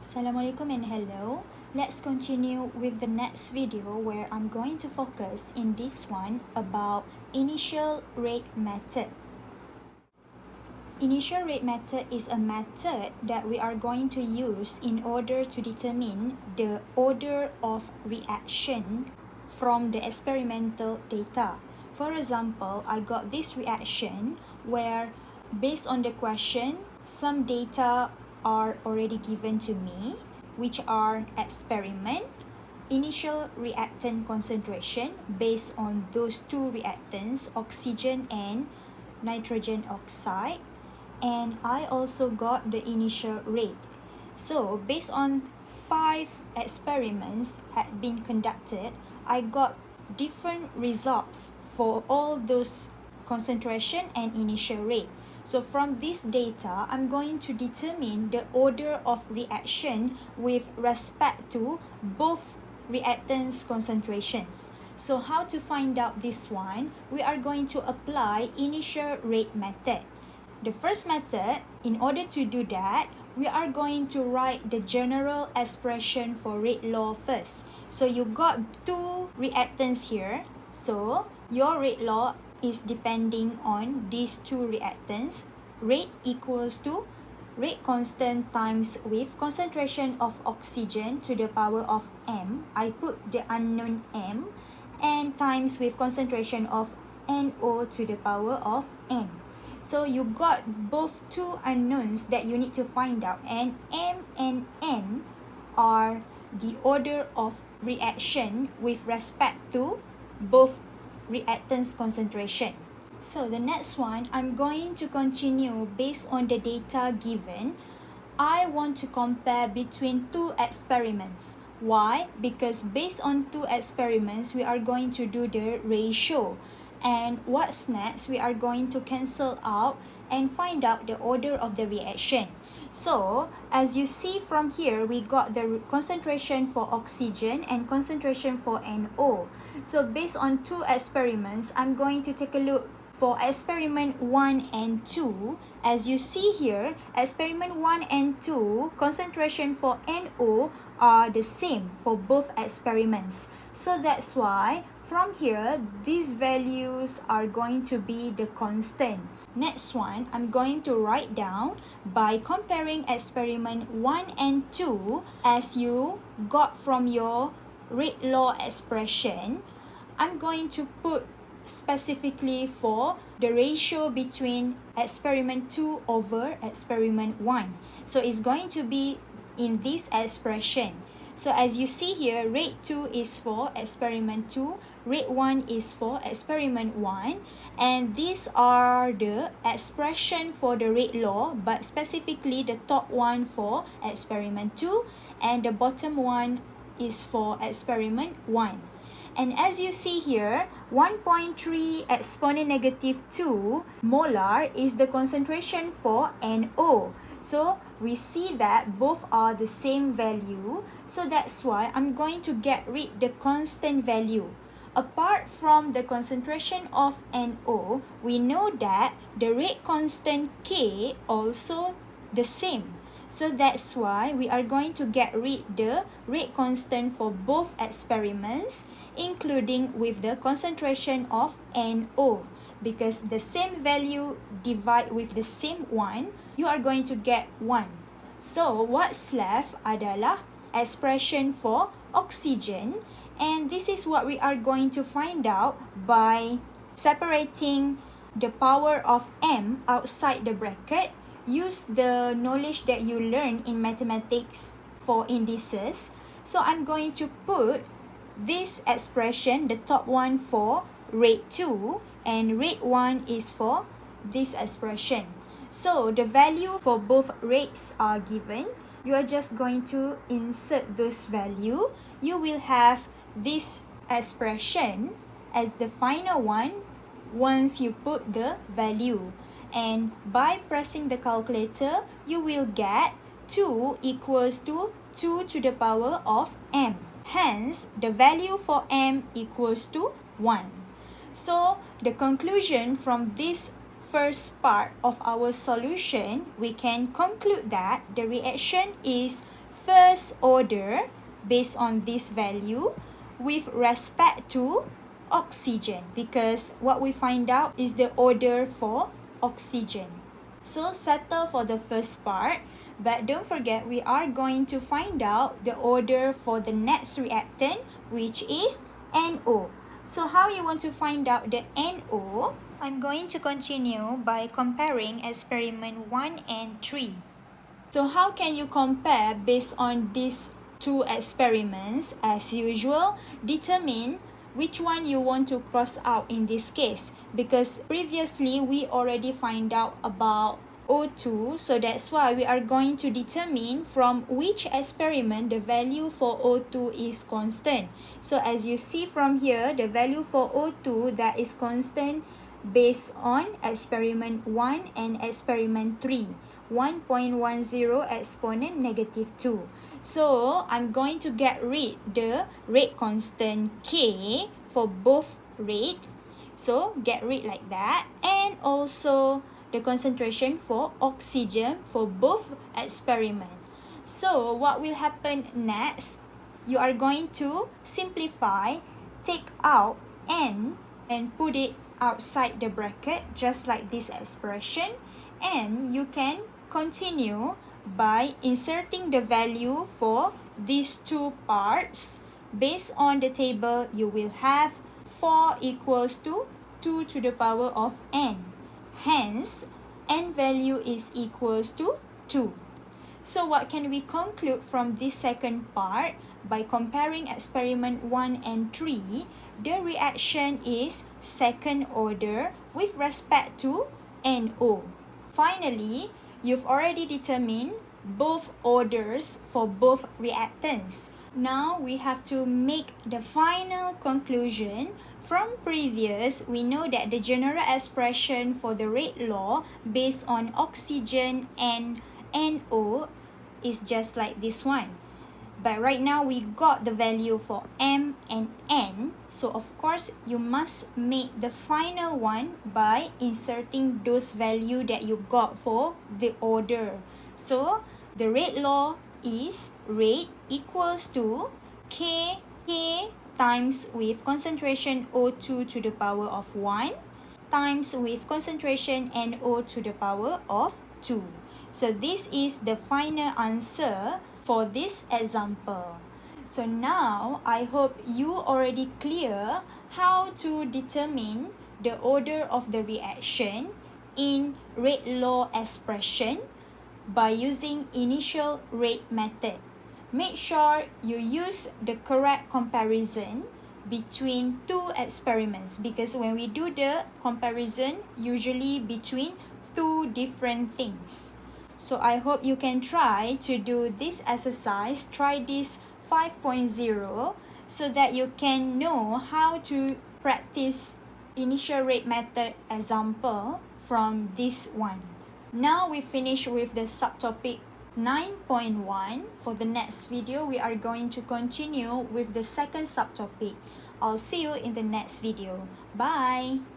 Assalamualaikum and hello. Let's continue with the next video where I'm going to focus in this one about initial rate method. Initial rate method is a method that we are going to use in order to determine the order of reaction from the experimental data. For example, I got this reaction where based on the question, some data are already given to me, which are experiment, initial reactant concentration based on those two reactants, oxygen and nitrogen oxide, and I also got the initial rate. So based on 5 experiments had been conducted, I got different results for all those concentration and initial rate. So from this data, I'm going to determine the order of reaction with respect to both reactants concentrations. So how to find out this one? We are going to apply initial rate method. The first method, in order to do that, we are going to write the general expression for rate law first. So you got two reactants here. So your rate law is depending on these two reactants. Rate equals to rate constant times with concentration of oxygen to the power of m. I put the unknown m, and times with concentration of NO to the power of n. So you got both two unknowns that you need to find out, and m and n are the order of reaction with respect to both reactants concentration. So the next one, I'm going to continue based on the data given. I want to compare between two experiments. Why? Because based on two experiments, we are going to do the ratio. And what's next? We are going to cancel out and find out the order of the reaction. So, as you see from here, we got the concentration for oxygen and concentration for NO. So, based on two experiments, I'm going to take a look for experiment 1 and 2. As you see here, experiment 1 and 2, concentration for NO are the same for both experiments. So that's why from here, these values are going to be the constant. Next one, I'm going to write down by comparing experiment 1 and 2 as you got from your rate law expression. I'm going to put specifically for the ratio between experiment 2 over experiment 1. So it's going to be in this expression. So as you see here, rate 2 is for experiment 2, rate 1 is for experiment 1, and these are the expression for the rate law, but specifically the top one for experiment 2 and the bottom one is for experiment 1. And as you see here, 1.3 exponent negative 2 molar is the concentration for NO. So we see that both are the same value. So that's why I'm going to get rid the constant value. Apart from the concentration of NO, we know that the rate constant K also the same. So that's why we are going to get rid the rate constant for both experiments, including with the concentration of NO. Because the same value divide with the same one, you are going to get 1. So what's left adalah expression for oxygen, and this is what we are going to find out by separating the power of m outside the bracket. Use the knowledge that you learn in mathematics for indices. So I'm going to put this expression, the top one for rate 2 and rate 1 is for this expression. So the value for both rates are given. You are just going to insert those value. You will have this expression as the final one once you put the value. And by pressing the calculator, you will get 2 equals to 2 to the power of m. Hence, the value for m equals to 1. So, the conclusion from this first part of our solution, we can conclude that the reaction is first order based on this value with respect to oxygen, because what we find out is the order for oxygen. So settle for the first part, but don't forget we are going to find out the order for the next reactant, which is NO. So how you want to find out the NO? I'm going to continue by comparing experiment 1 and 3. So how can you compare based on these two experiments? As usual, determine which one you want to cross out in this case, because previously we already find out about O2, so that's why we are going to determine from which experiment the value for O2 is constant. So as you see from here, the value for O2 that is constant based on experiment 1 and experiment 3. 1.10 exponent -2. So I'm going to get rid the rate constant K for both rate. So get rid like that, and also the concentration for oxygen for both experiment. So what will happen next? You are going to simplify, take out N and put it outside the bracket just like this expression, and you can continue by inserting the value for these two parts. Based on the table, you will have 4 equals to 2 to the power of n. Hence, n value is equals to 2. So what can we conclude from this second part? By comparing experiment 1 and 3, the reaction is second order with respect to NO. Finally, you've already determined both orders for both reactants. Now we have to make the final conclusion. From previous, we know that the general expression for the rate law based on oxygen and NO is just like this one. But right now we got the value for M and N. So of course, you must make the final one by inserting those value that you got for the order. So the rate law is rate equals to K times with concentration O2 to the power of 1 times with concentration NO to the power of 2. So this is the final answer for this example. So now I hope you already clear how to determine the order of the reaction in rate law expression by using initial rate method. Make sure you use the correct comparison between two experiments, because when we do the comparison, usually between two different things. So I hope you can try to do this exercise, try this 5.0, so that you can know how to practice initial rate method example from this one. Now we finish with the subtopic 9.1. For the next video, we are going to continue with the second subtopic. I'll see you in the next video. Bye!